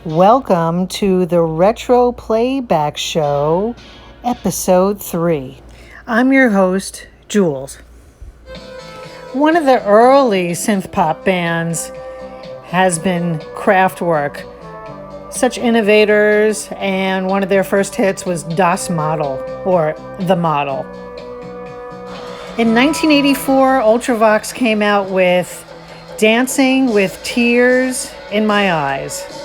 Welcome to the Retro Playback Show, Episode 3. I'm your host, Jules. One of the early synth-pop bands has been Kraftwerk. Such innovators, and one of their first hits was Das Model, or The Model. In 1984, Ultravox came out with Dancing with Tears in My Eyes.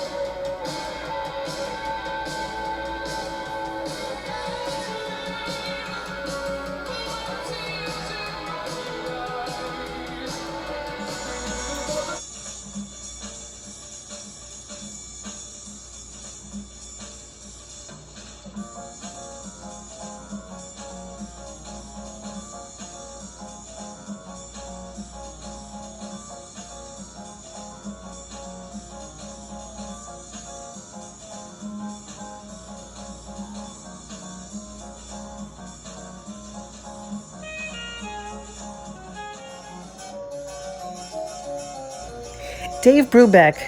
Dave Brubeck,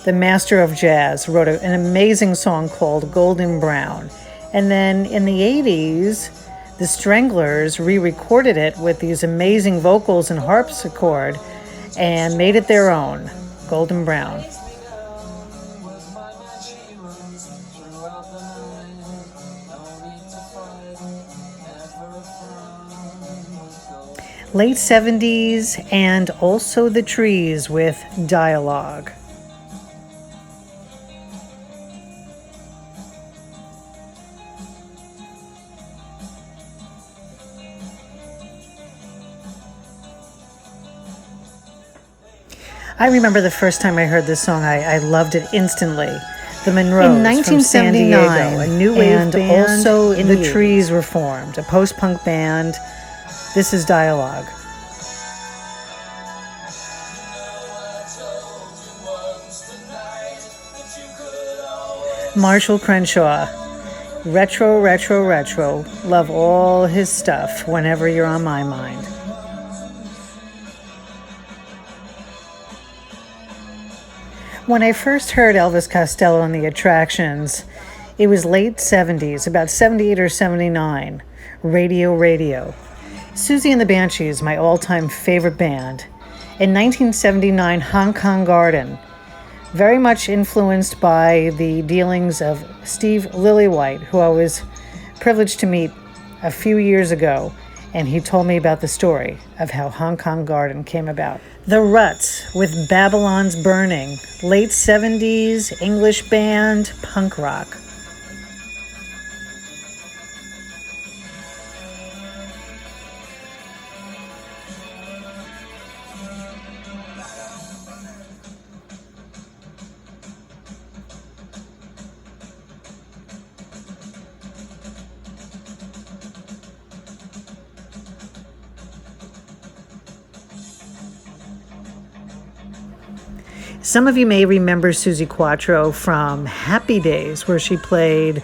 the master of jazz, wrote an amazing song called Golden Brown. And then in the 80s, the Stranglers re-recorded it with these amazing vocals and harpsichord and made it their own, Golden Brown. Late 70s, and also the Trees with Dialogue. I remember the first time I heard this song, I loved it instantly. The Monroes in 1979, from San Diego, a new wave band, and also the Trees were formed, a post-punk band. This is Dialogue. Marshall Crenshaw. Retro, retro, retro. Love all his stuff whenever you're on my mind. When I first heard Elvis Costello and the Attractions, it was late 70s, about 78 or 79. Radio. Susie and the Banshees, my all-time favorite band. In 1979, Hong Kong Garden. Very much influenced by the dealings of Steve Lillywhite, who I was privileged to meet a few years ago, and he told me about the story of how Hong Kong Garden came about. The Ruts with Babylon's Burning, late 70s English band, punk rock. Some of you may remember Suzi Quatro from Happy Days, where she played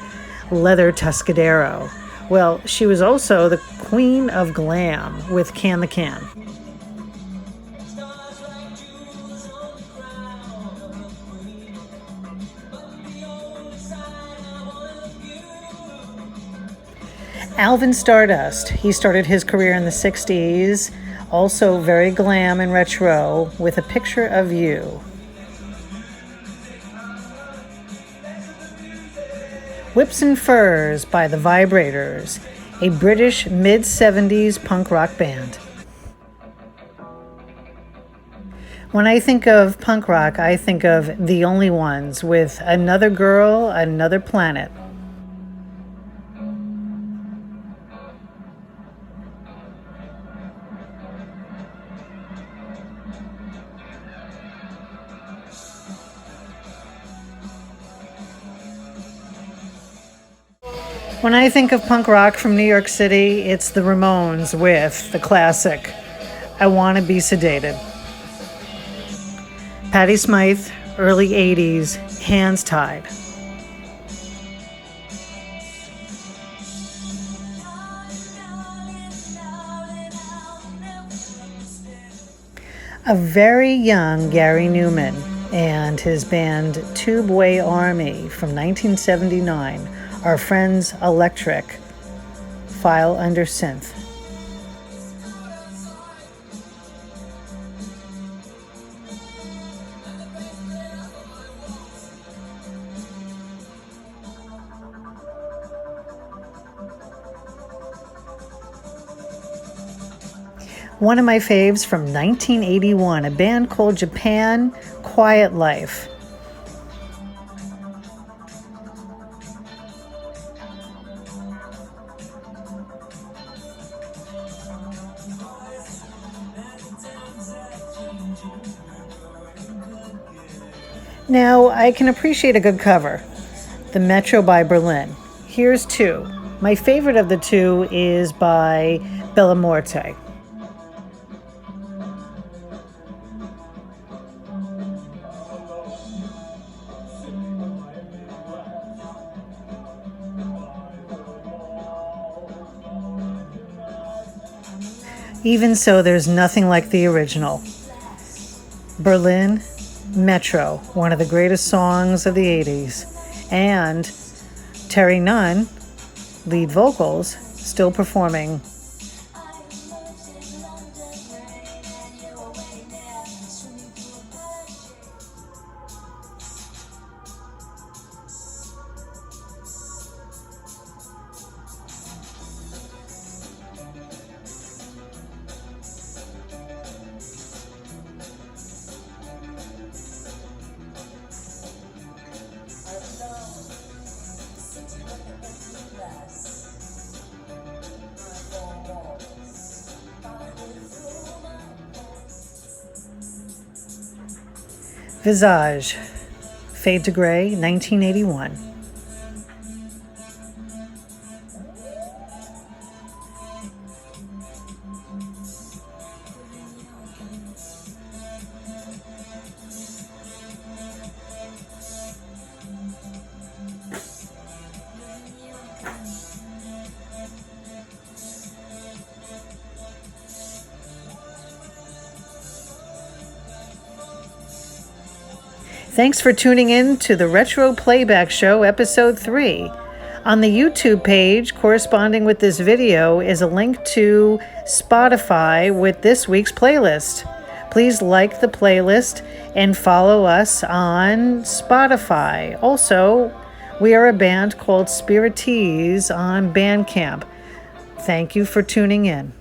Leather Tuscadero. Well, she was also the queen of glam with Can the Can. Alvin Stardust, he started his career in the 60s, also very glam and retro, with A Picture of You. Whips and Furs by The Vibrators, a British mid-70s punk rock band. When I think of punk rock, I think of The Only Ones with Another Girl, Another Planet. When I think of punk rock from New York City, it's the Ramones with the classic, I Wanna Be Sedated. Patti Smythe, early 80s, Hands Tied. A very young Gary Newman and his band Tubeway Army from 1979, Our Friends Electric, file under synth. One of my faves from 1981, a band called Japan, Quiet Life. Now, I can appreciate a good cover. The Metro by Berlin. Here's two. My favorite of the two is by Bella Morte. Even so, there's nothing like the original. Berlin, Metro, one of the greatest songs of the 80s. And Terry Nunn, lead vocals, still performing. Visage, Fade to Gray, 1981. Thanks for tuning in to the Retro Playback Show, Episode 3. On the YouTube page corresponding with this video is a link to Spotify with this week's playlist. Please like the playlist and follow us on Spotify. Also, we are a band called Spiritees on Bandcamp. Thank you for tuning in.